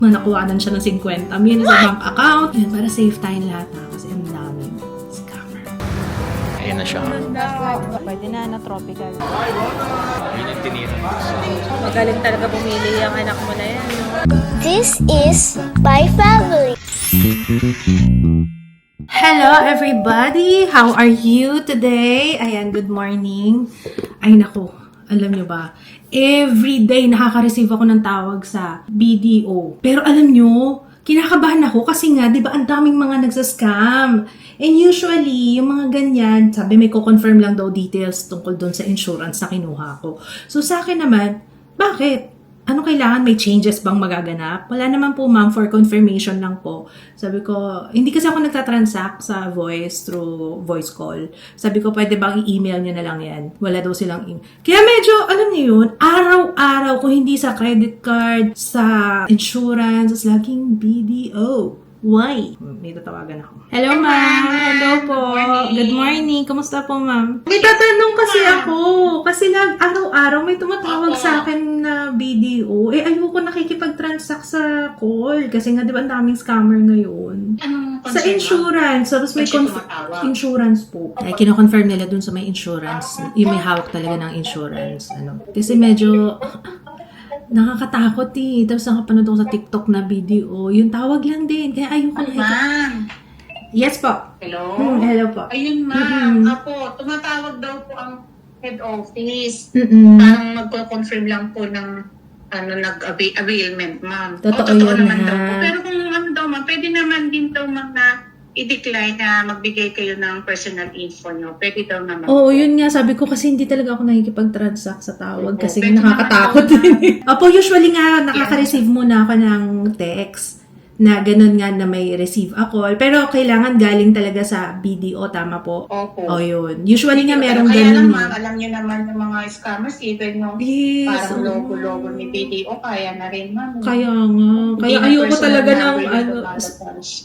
na nakuhanan siya ng 50 mil sa bank account. Yan, para safe tayong lahat ha, kasi ang daming scammer. Ayan na siya. Pwede na tropical. Yun yung tinira. Magaling talaga pumili ang anak mo na yan. This is my family. Hello everybody! How are you today? Ayan, good morning. Ay nako, alam nyo ba? Everyday nakaka-receive ako ng tawag sa BDO. Pero alam nyo, kinakabahan ako kasi nga, di ba, ang daming mga nagsascam. And usually, yung mga ganyan, sabi may ko-confirm lang daw details tungkol doon sa insurance na kinuha ko. So sa akin naman, bakit? Ano kailangan? May changes bang magaganap? Wala naman po ma'am, for confirmation lang po. Sabi ko, hindi kasi ako nagtatransact sa voice through voice call. Sabi ko, pwede bang i-email nyo na lang yan? Wala daw silang email. Kaya medyo, alam niyo yun, araw-araw, kung hindi sa credit card, sa insurance, laging BDO. Why? May tatawagan ako. Hello, ma'am. Hello po. Good morning. Kumusta po, ma'am? May tatanong kasi ako. Kasi araw-araw may tumatawag sa akin na BDO. Eh, ayoko nakikipag-transact sa call. Kasi nga, di ba, ang daming scammer ngayon. Sa insurance. Tapos may insurance po. Ay, kino-confirm nila dun sa may insurance. Yung may hawak talaga ng insurance. Kasi medyo nakakatakot eh. Tapos nakapanood ako sa TikTok na video. Yung tawag lang din. Kaya ayoko na. Ma'am. Yes po. Hello? Hello po. Ayun, ma'am. Ako, tumatawag daw po ang head office. Parang magko-confirm lang po ng nag-availment, ma'am. Totoo yun naman daw po. na. Pero kung ano daw, ma'am, pwede naman din daw, ma'am, na i-decline na magbigay kayo ng personal info nyo. Pwede daw naman. Oo, yun nga. Sabi ko kasi hindi talaga ako nakikipag-transact sa tawag kasi Pwede nakakatakot naman din. Opo, usually nga nakaka-receive muna ako ng text na ganun nga na may receive a call. Pero kailangan galing talaga sa BDO, tama po? Opo. O yun. Usually nga merong Kaya lang, ganun. ma'am, alam nyo naman yung mga scammers, even yung Yes, parang oo. logo-logo ni BDO, kaya na rin, ma'am. Kaya nga. Kaya Hindi na ayoko personal talaga ng number yung ano. lumalabas.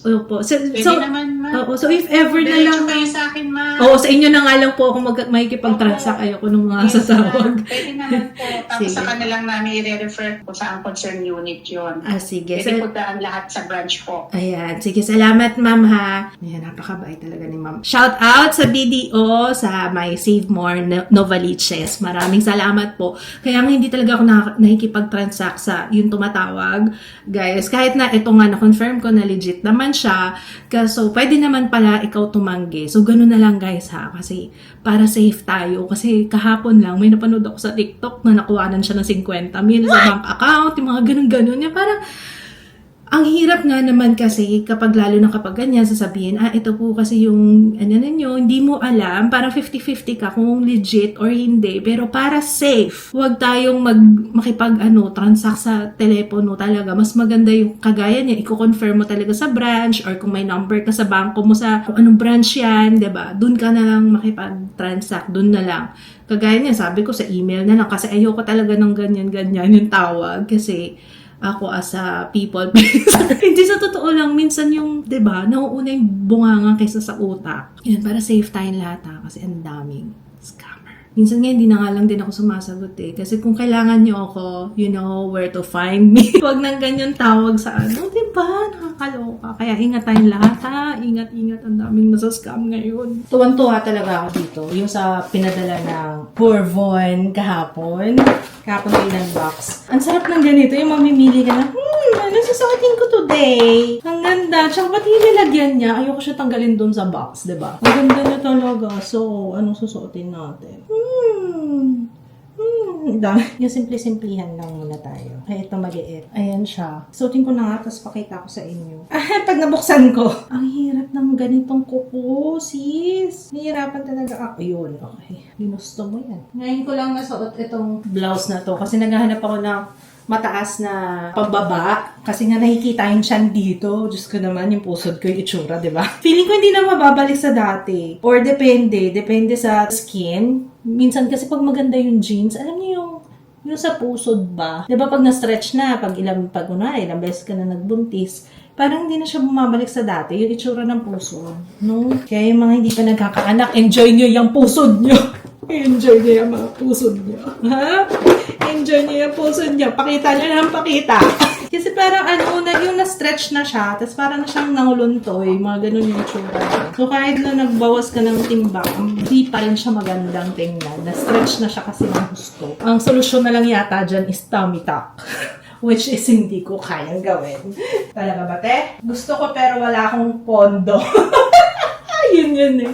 Opo. Pwede So, naman, ma'am. oo, so if ever na lang. Diretso kayo sa akin, ma'am. Oo, sa inyo na nga lang po ako makikipag-transact. Ayoko nung mga Yes, sasawag. ma'am. Pwede naman po. Tapos Sige. sa kanila namin i-refer kung saan concern unit yun. Ah, sige. Pwede po daan lahat sa branch po. Ayan. Sige, salamat ma'am ha. Ayan, napakabait talaga ni ma'am. Shout out sa BDO, sa my Save More Novaliches. Maraming salamat po. Kaya nga hindi talaga ako nakikipag-transact sa yung tumatawag. Guys, kahit na ito nga na-confirm ko na legit naman siya. So, pwede naman pala ikaw tumanggi. So, ganun na lang guys ha. Kasi, para safe tayo. Kasi kahapon lang, may napanood ako sa TikTok na nakuhanan siya ng 50 mil sa bank account. Yung mga ganun-ganun. Yung parang, ang hirap nga naman kasi lalo na kapag ganyan, sasabihin, ito po kasi yung, hindi mo alam, parang 50-50 ka kung legit or hindi. Pero para safe, huwag tayong transact sa telepono talaga. Mas maganda yung kagaya niya, i-confirm mo talaga sa branch or kung may number ka sa bangko mo sa kung anong branch yan, diba? Doon ka na lang makipag-transact, doon na lang. Kagaya niya, sabi ko sa email na lang kasi ayoko talaga ng ganyan-ganyan yung tawag kasi ako as a people pleaser. Hindi sa totoo lang, minsan yung, diba, nauuna yung bunganga kaysa sa utak. Yan, para safe tayong lahat ha, kasi ang daming scammer. Minsan nga, hindi na nga lang din ako sumasagot eh. Kasi kung kailangan nyo ako, you know where to find me. Huwag nang ganyan tawag sa diba? Nakakaloka. Kaya ingat tayong lahat ha. Ingat-ingat, ang daming nasa-scam ngayon. Tuwan-tuwa talaga ako dito. Yung sa pinadala ng Poor Von kahapon. Kahapon ilang box. Ang sarap ng ganito. Yung mamimili ka na, ano susuotin ko today? Ang ganda. Tsaka pati yung nilagyan niya. Ayoko siya tanggalin doon sa box, diba? Ang ganda niya talaga. So, anong susuotin natin? Yung simple-simplihan lang muna tayo. Kaya ito maliit. Ayan siya. Suotin ko na nga, tapos pakita ko sa inyo. Pag nabuksan ko, ang hirap ng ganitong kuko, sis. Nahihirapan talaga ako. Yun, okay. Ginusto mo yan. Ngayon ko lang nasuot itong blouse na to kasi naghahanap ako ng mataas na pambaba. Kasi nga nakikita yung tiyan dito. Diyos ko naman, yung pusod ko, yung itsura, di ba? Feeling ko hindi na mababalik sa dati. Or depende. Depende sa skin. Minsan kasi pag maganda yung jeans, alam niyo yung sa pusod ba? Di ba pag na-stretch na, pag ilang beses ka na nagbuntis, parang hindi na siya bumabalik sa dati. Yung itsura ng pusod. No? Kaya yung mga hindi pa nagkakaanak, enjoy nyo yung pusod nyo. Enjoy nyo yung mga pusod nyo. Ha? Enjoy nyo yung pusod nyo. Pakita nyo ng pakita. Kasi parang yung na-stretch na siya, tapos parang na siyang nanguluntoy, mga ganun yung itsura. So kahit na nagbawas ka ng timbang, hindi pa rin siya magandang tingnan. Na-stretch na siya kasi ng gusto. Ang solusyon na lang yata dyan is tummy tuck. Which is hindi ko kayang gawin. Talaga ba, te? Gusto ko pero wala akong pondo. Yun eh.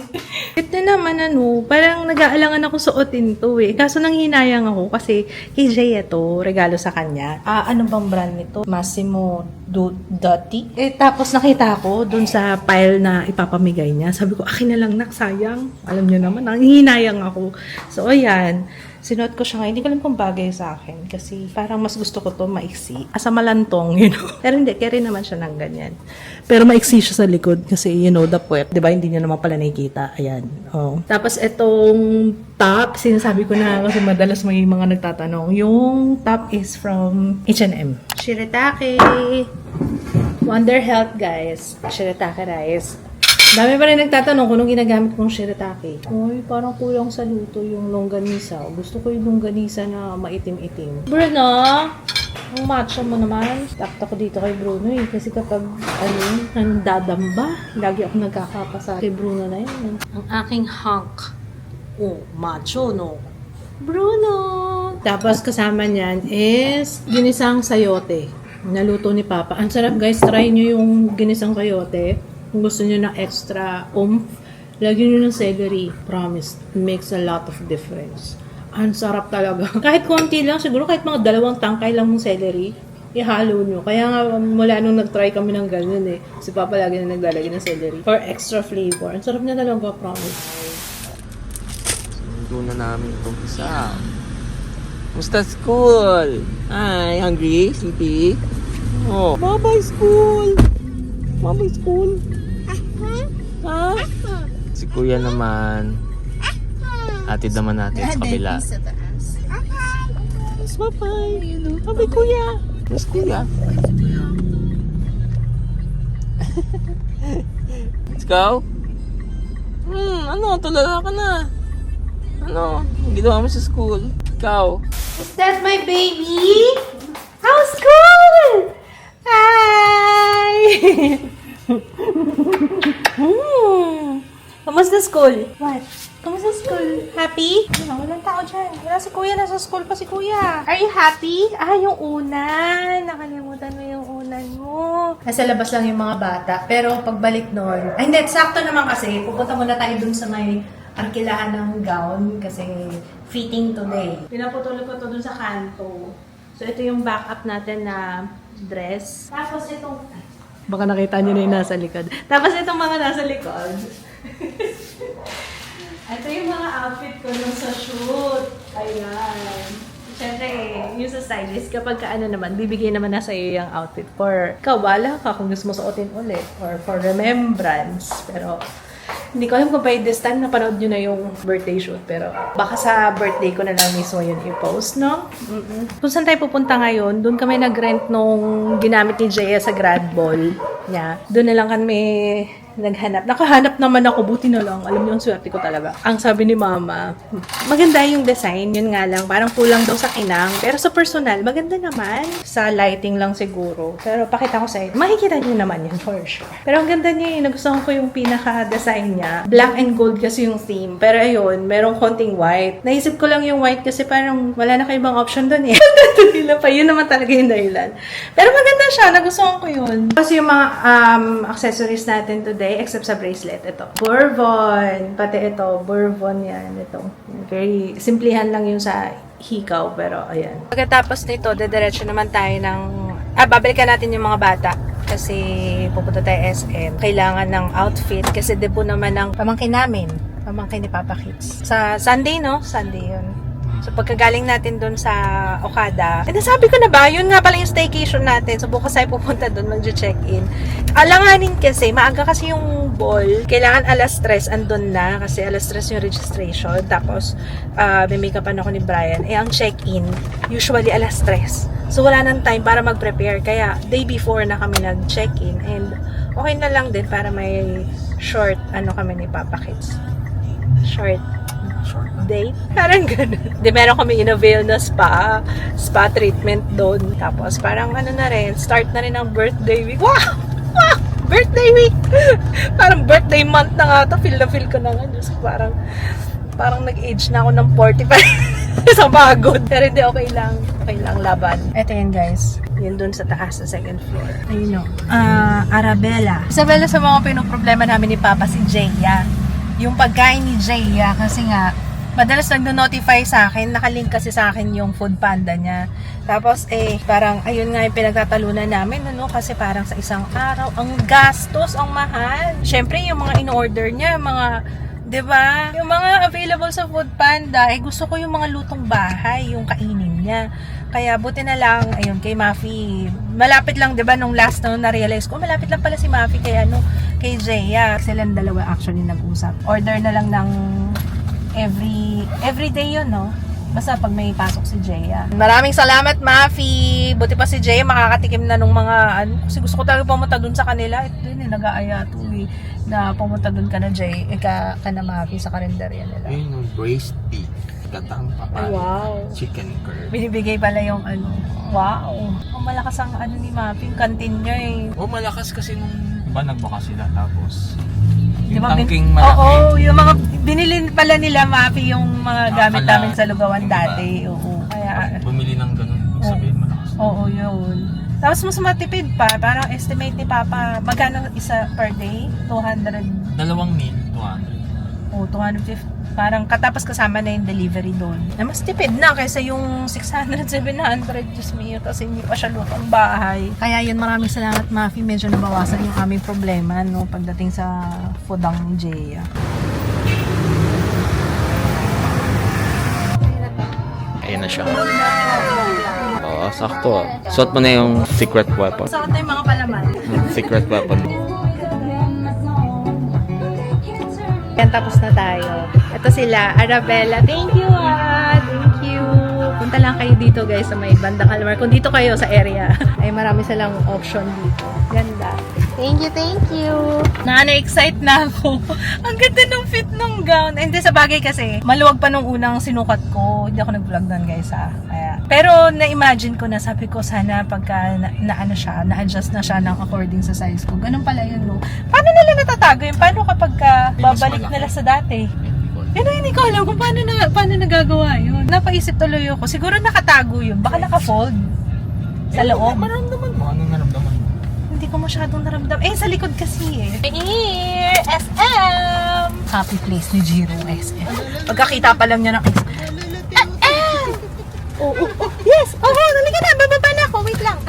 Ito naman parang nag-aalangan ako suotin to eh. Kaso nang hinayang ako kasi kay Jay ito, regalo sa kanya. Ano bang brand nito? Massimo Dutti. Tapos nakita ko dun sa pile na ipapamigay niya. Sabi ko, akin na lang sayang. Alam niyo naman, nang hinayang ako. So, ayan. Sinuot ko siya ngayon. Hindi ko alam kung bagay sa akin. Kasi parang mas gusto ko to maiksi. Asa malantong, Pero hindi, carry naman siya ng ganyan. Pero maiksi siya sa likod kasi, the puwet. Diba? Hindi niya naman pala nakikita. Ayan. Oh. Tapos itong top, sinasabi ko na kasi madalas may mga nagtatanong. Yung top is from H&M. Shirataki. Wonder Health, guys. Shirataki rice. Dami pa rin nagtatanong kung anong ginagamit kong shirataki. Uy, parang kulang sa luto yung longganisa. Gusto ko yung longganisa na maitim-itim. Bruno, ang matcha mo naman. Takta ko dito kay Bruno eh. Kasi kapag, nandadamba, lagi ako nagkakapasa kay Bruno na yun. Ang aking hunk. Oh, macho, no? Bruno! Tapos kasama niyan is ginisang sayote. Naluto ni Papa. Ang sarap, guys. Try nyo yung ginisang sayote. Kung gusto nyo ng extra oomph, lagyan nyo ng celery. Promise, it makes a lot of difference. Ang sarap talaga. Kahit konti lang, siguro kahit mga 2 tangkay lang ng celery, ihalo nyo. Kaya nga, mula nung nag-try kami ng ganyan eh. Si Papa lagi na naglalagay ng celery for extra flavor. Ang sarap na talaga, promise. Sundo na namin itong isa. Musta school? Hi, hungry? Sleepy? Oh, bye-bye school! Bye-bye school! Ha? Si kuya naman. Atid naman natin sa kabila. Yes, bye-bye. Bye-bye kuya. Yes, kuya. Let's go. Ano? Tulala ka na. Ano? Ang ginawa mo sa school? Ikaw? Is that my baby? How's school? Hi! Kamusta school? What? Kamusta school? Happy? Walang tao dyan. Wala si kuya. Nasa school pa si kuya. Are you happy? Yung unan. Nakalimutan mo yung unan mo. Nasa labas lang yung mga bata. Pero pagbalik nun, hindi, sakto naman kasi. Pupunta muna tayo dun sa may arkilahan ng gown kasi fitting today. Pinaputulog ko to dun sa kanto. So, ito yung backup natin na dress. Tapos itong... Baka nakita nyo na yung nasa likod. Tapos itong mga nasa likod. Ito yung mga outfit ko nung sa shoot. Ayan. Siyempre, yung sa stylist, kapag naman, bibigay naman na sa'yo yung outfit for kawala ka kung gusto mo suotin ulit or for remembrance. Pero, hindi ko alam kung by this time napanood nyo na yung birthday shoot. Pero baka sa birthday ko na lang mismo yun i-post, no? Kung saan tayo pupunta ngayon, doon kami nag-rent nung ginamit ni Jaya sa grad ball niya. Doon na lang kami naghanap. Nakahanap naman ako, buti na lang. Alam niyo, ang swerte ko talaga. Ang sabi ni Mama, maganda yung design, yun nga lang. Parang kulang daw sa kinang. Pero sa personal, maganda naman. Sa lighting lang siguro. Pero pakita ko sa inyo. Makikita niyo naman yun for sure. Pero ang ganda niya, nagustuhan ko yung pinaka-design niya. Black and gold kasi yung theme. Pero ayun, merong konting white. Naisip ko lang yung white kasi parang wala na kayo ibang option doon eh. Yun naman talaga yung dahilan. Pero maganda siya, nagustuhan ko yun. Kasi yung mga accessories natin today, except sa bracelet, ito. Bourbon. Pati ito, Bourbon yan. Ito. Very simplihan lang yung sa hikaw, pero ayan. Pagkatapos nito, dediretso naman tayo ng... babalikan natin yung mga bata. Kasi pupunta tayo SM. Kailangan ng outfit kasi debut naman ng pamangkin namin. Pamangkin ni Papa Kids. Sa Sunday, no? Sunday yun. So, pagkagaling natin doon sa Okada, nasabi ko na ba, yun nga pala yung staycation natin. So, bukas tayo pupunta doon, mag-check-in. Alanganin kasi, maaga kasi yung ball. Kailangan alas 3, andun na. Kasi alas 3 yung registration. Tapos, may make-upan ako ni Brian. Ang check-in, usually alas 3. So, wala nang time para mag-prepare. Kaya, day before na kami nag-check-in. And, okay na lang din para may short, kami ni Papa Kids. Short date. Parang gano'n. Di meron kami in-avail na spa treatment doon. Tapos parang ano na rin, start na rin ang birthday week. Wow! Wow! Birthday week! Parang birthday month na nga to. Feel na feel ko na nga. So parang nag-age na ako ng 45 sa pagod. Pero hindi, okay lang. Okay lang, laban. Ito yun, guys. Yun dun sa taas, sa second floor. Ayun o. Arabella. Isabella, sa mga pinoproblema namin ni Papa, si Jaya. Yung pagkain ni Jaya, kasi nga, madalas nagno-notify sa akin, nakalink kasi sa akin yung food panda niya. Tapos parang ayun nga yung pinagtatalunan namin, ano, kasi parang sa isang araw, ang gastos, ang mahal. Syempre yung mga in-order niya, mga, 'di ba? Yung mga available sa food panda, gusto ko yung mga lutong bahay, yung kainin niya. Kaya buti na lang, ayun, kay Mafi, malapit lang, 'di ba, nung last na na-realize ko, malapit lang pala si Mafi kay kay Jaya. Silang dalawa actually nag-usap. Order na lang ng every day yun, no? Basta pag may pasok si Jaya. Maraming salamat, Mafi! Buti pa si Jaya makakatikim na nung mga, kasi gusto ko talaga pumunta dun sa kanila. Ito yun, nag-aaya to na pumunta dun ka na, Jay, ka na Mafi sa karinderya nila. Yun yung braised beef. Gatang papaya. Wow. Chicken curd. Binibigay pala yung wow. Malakas ang ni Mafi, yung canteen niya Malakas kasi nung nagbuka sila tapos yung Diba, tangking malaki. Oo, yung mga binili pala nila, Mafi, yung mga gamit namin sa Lugawan dati. Oo. Kaya, Bumili ng ganun, ibig sabihin malakas. oo, yun. Tapos mas matipid pa, parang estimate ni Papa, magkano isa per day? 200? 2 meal, 200. O, 250. Parang katapos kasama na yung delivery doon. Na mas tipid na kaysa yung 600, 700. Diyos mio, kasi hindi pa siya lutong bahay. Kaya yun, maraming salamat, Mafi. Medyo nabawasan yung aming problema, no, pagdating sa foodang ni Jaya. Ayan na siya. Oo, sakto. Suot mo na yung secret weapon. Sakot na yung mga palaman. Secret weapon. Yan, tapos na tayo. Ito sila, Arabella. Thank you, thank you. Punta lang kayo dito, guys, sa may bandang Almar. Kung dito kayo sa area, ay marami silang option dito. Ganda. Thank you. Na-excite na ako. Ang ganda ng fit ng gown. Hindi, sa bagay kasi, maluwag pa nung unang sinukat ko. Hindi ako nag-vlog doon, guys, ha. Kaya, pero na-imagine ko na, sabi ko, sana pagka na-adjust na siya ng according sa size ko. Ganun pala yun, no? Paano nila natatago yun? Paano kapag babalik nila sa dati? Yun ang hindi ko alam kung paano nagagawa yun. Napaisip tuloy ako. Siguro nakatago yun. Baka naka-fold sa loob. Maramdaman mo. Anong naramdaman mo? Hindi ko masyadong naramdam. Sa likod kasi Here! SM! Happy place ni Jiro, SM. Pagkakita pa lang niya ng SM. Yes! Nalika na! Bababa na ako! Wait lang!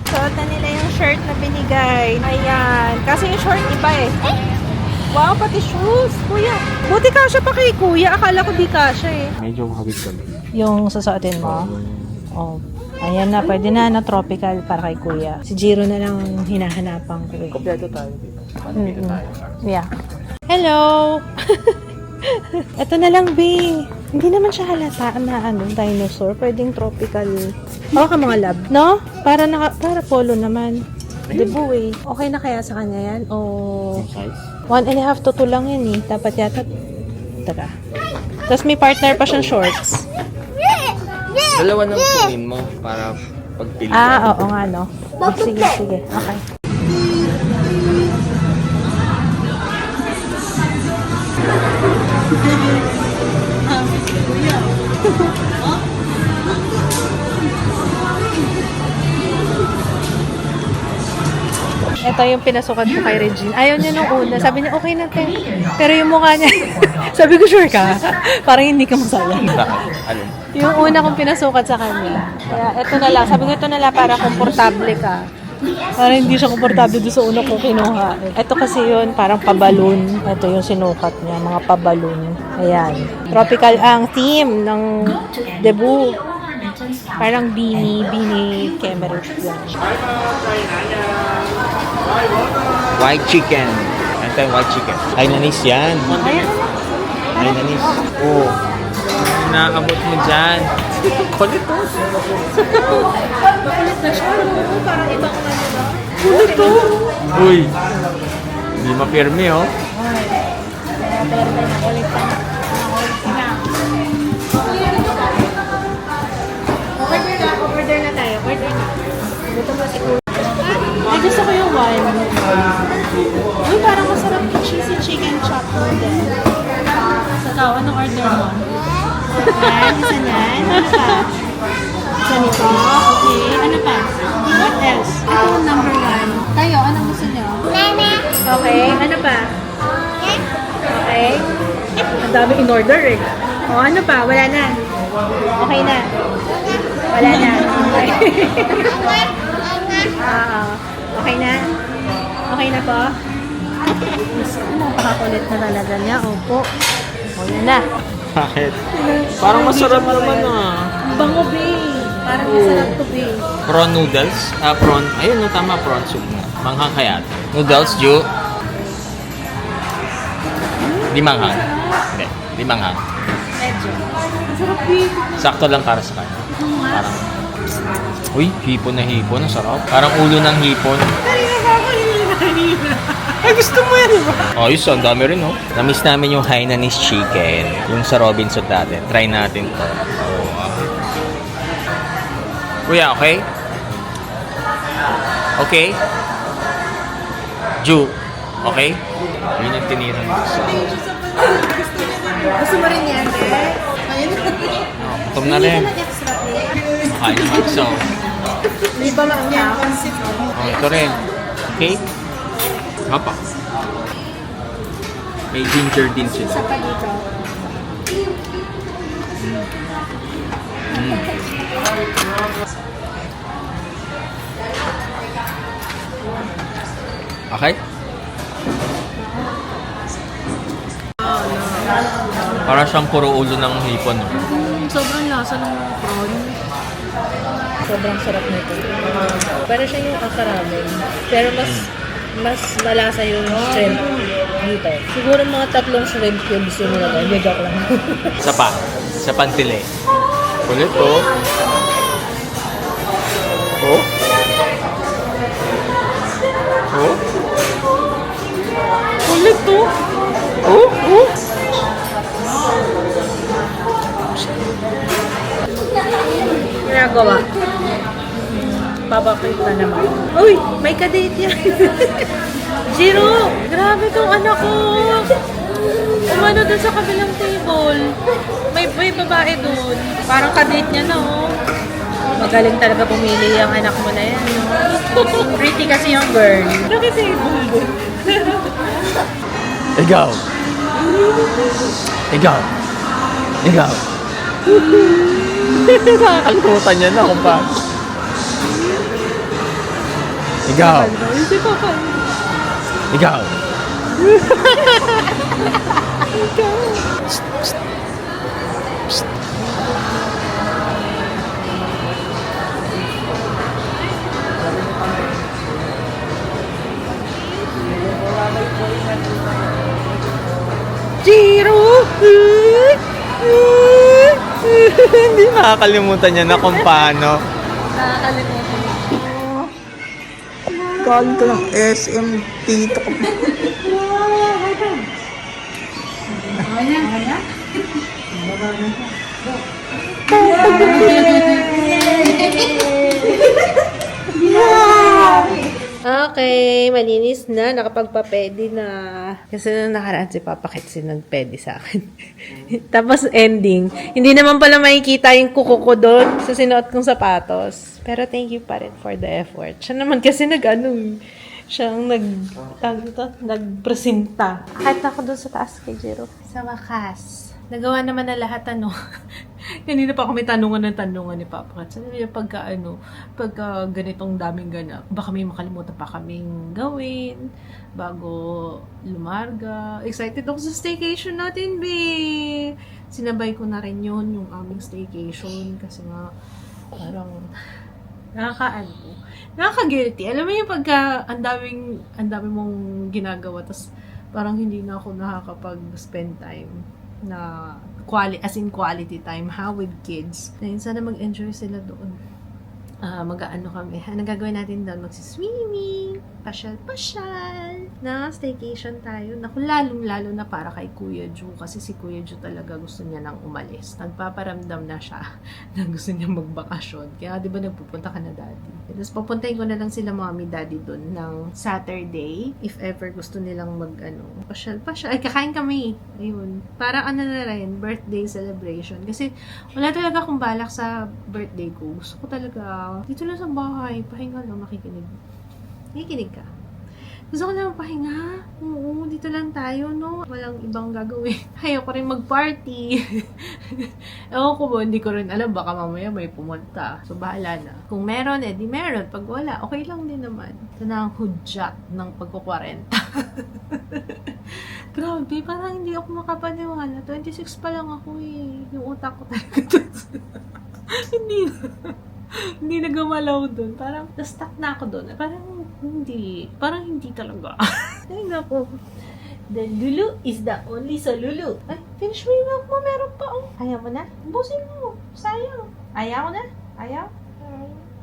Suot na nila yung shirt na binigay. Ayan. Kasi yung short iba Wow, pati shoes! Kuya! Buti kasya pa kay kuya. Akala ko di kasya Medyo makabit kami. Yung susuotin mo? Ayan na, pwede na tropical para kay kuya. Si Jiro na lang hinahanapan ko Kompleto tayo dito. Dito tayo. Yeah. Hello! Ito na lang, B. Hindi naman siya halata na dinosaur. Pwedeng tropical. Ka mga lab. No? Para polo naman. Debu Okay na kaya sa kanya yan? O... Size? 1.5 to 2 lang yun Dapat yata... Tara. Tapos may partner pa siyang shorts. Dalawa ng kunin mo para pagpili. Oo nga, no? Sige. Okay. Ito yung pinasukat ko kay Regine. Ayaw niya nung una. Sabi niya, okay na, te. Pero yung mukha niya, sabi ko, sure ka? Parang hindi ka masaya. Alin? Yung una kong pinasukat sa kanya. Kaya ito na lang. Sabi ko, ito na lang para komportable ka. Parang hindi siya komportable doon sa una kong kinuha. Ito kasi yun, parang pabalon. Ito yung sinukat niya, mga pabalon. Ayan. Tropical ang theme ng debut. Parang beanie camera lang. White chicken. Ano tayo white chicken? Hainanese yan. Hainanese. Oo. Naabot mo dyan. Kulit to. Makulit na siya. Parang ibang na. Kulit to. Uy. Hindi mapirmi, oh. Kaya pero may nakulit pa. one. Uy, parang masarap yung cheesy chicken chop noodle. Ikaw, anong order mo? Yan, isa yan. Ano pa? Isa nito. Okay, ano pa? What else? Ito yung number 1. Kayo, anong gusto nyo? Okay, ano pa? Okay. Ang dami in order eh. O, ano pa? Wala na. Okay na. Wala na. Okay. Okay na? Okay na po? Napakakulit na talaga niya. Opo. O, yan na. Bakit? Parang masarap naman Bango, babe. Parang masarap to, babe. Prawn noodles? Prawn. Ayun, no, tama, prawn soup na. Manghang kaya. Noodles, Ju? Di manghang. Hindi, di manghang. Medyo. Masarap, babe. Sakto lang para sa kanya. Parang, uy, hipon na hipon. Ang sarap. Parang ulo ng hipon. Ay, gusto mo yan, diba? Ayos, ang dami rin, no? Na-miss namin yung Hainanese chicken. Yung sa Robinson dati. Try natin to. Kuya, okay? Okay? Ju, okay? Yun yung tinira ng gusto. Gusto mo rin yan, eh? Ayun. Gutom na rin. Extra plate. Kain naman so. May ba lang yan? Oh, ito rin. Okay? Mapa. May ginger din sila. Isa pa dito. Okay? Para siyang puro ulo ng hipon. No? Sobrang lasa ng prawn. Sobrang sarap nito. Para siya yung akaramen. Pero mas malasa yung shrimp dito. Siguro mga 3 shrimp cubes yung nilagay. Hindi, joke lang. Isa pa. Sa pantile. Kulit to. Oh. Oh. Ulit to. Oh. Oh. Ginagawa. Papakita naman. Uy! May kadate yan. Jiro! Grabe tong anak ko! Umano dun sa kabilang table. May babae dun. Parang kadate niya na, oh. Magaling talaga pumili yung anak mo na yan. Pretty kasi yung girl. Nakitable dun. Ikaw. Ikaw. Ikaw. Nakakalimutan niya na kung paano. Ikaw. Si Papa. Ikaw. Jiro! Hindi makakalimutan niya na kung paano. Nakakalimutan. Galing ka ng SM, tito ko. Okay, malinis na. Nakapagpa-pedi na. Kasi nung nakaraan si Papa Kitsi nag-pedi sa akin. Tapos ending. Hindi naman pala makikita yung kuko ko doon sa sinuot kong sapatos. Pero thank you pa rin for the effort. Siya naman kasi siyang nagpresenta. Kahit ako doon sa taas kay Jiro. Sa wakas. Nagawa naman na lahat, Kanina pa kami tanungan ni Papa Kat. Sabi niya, pagka ganitong daming ganap, baka may makalimutan pa kaming gawin bago lumarga. Excited ako sa staycation natin, be! Sinabay ko na rin yun, yung aming staycation. Kasi nga, parang, nakaka-guilty. Alam mo yung pagka ang dami mong ginagawa, tas parang hindi na ako nakakapag-spend time na quality time with kids. Ngayon, sana mag-enjoy sila doon. Mag-ano kami. Anong gagawin natin doon? Magsiswimming. pasyal-pasyal na staycation tayo. Naku, lalong-lalo na para kay Kuya Ju. Kasi si Kuya Ju talaga gusto niya nang umalis. Nagpaparamdam na siya na gusto niya magbakasyon. Kaya di ba nagpupunta ka na daddy? Tapos papuntahin ko na lang sila mommy daddy doon ng Saturday. If ever gusto nilang pasyal-pasyal. Ay, kakain kami. Ayun. Parang na rin, birthday celebration. Kasi wala talaga akong balak sa birthday ko. Gusto ko talaga dito lang sa bahay. Pahinga lang, makikinig. Nakikinig ka. Gusto ko lang pahinga. Oo, dito lang tayo, no? Walang ibang gagawin. Ayoko rin mag-party. Ewan ko ba, hindi ko rin alam. Baka mamaya may pumunta. So, bahala na. Kung meron, di meron. Pag wala, okay lang din naman. Ito na ang hudyat ng pagkukwarenta. Grabe, parang hindi ako makapaniwala. 26 pa lang ako eh. Yung utak ko talaga. Hindi nagumalaw doon. Parang na-stuck na ako doon. Parang hindi talaga. Ay, naku. The Lulu is the only so Lulu. Ay, finish mo yung milk mo. Meron pa, oh. Ayaw mo na? Busin mo. Sayang. Ayaw na? Ayaw?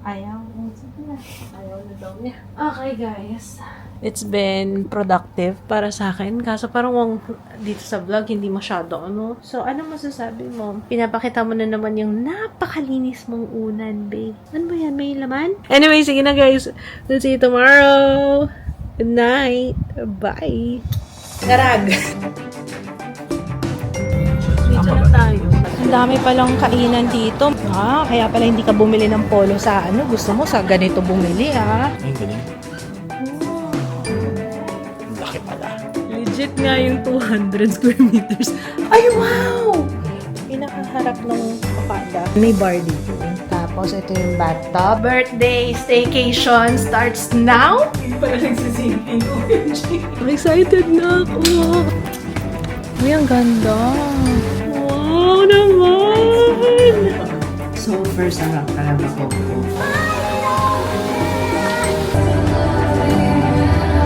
Ayaw. Sige na. Ayaw na daw niya. Okay, guys. It's been productive para sa akin. Kaso parang dito sa vlog, hindi masyado, ano. So, ano masasabi mo? Pinapakita mo na naman yung napakalinis mong unan, babe. Ano ba yan? May laman? Anyway, sige na, guys. We'll see you tomorrow. Good night. Bye. Darag. Dito na tayo. Ang dami palang kainan dito. Kaya pala hindi ka bumili ng polo sa gusto mo sa ganito bumili, Ay, galing. Laki pala. Legit nga yung 200 square meters. Ay, wow! Pinakaharap ng Okada. May bar dito. Tapos, ito yung bathtub. Birthday staycation starts now. Parang nagsisingin. I'm excited na ako. Uy, ang ganda. Wow naman! So, first, sarap talaga ko.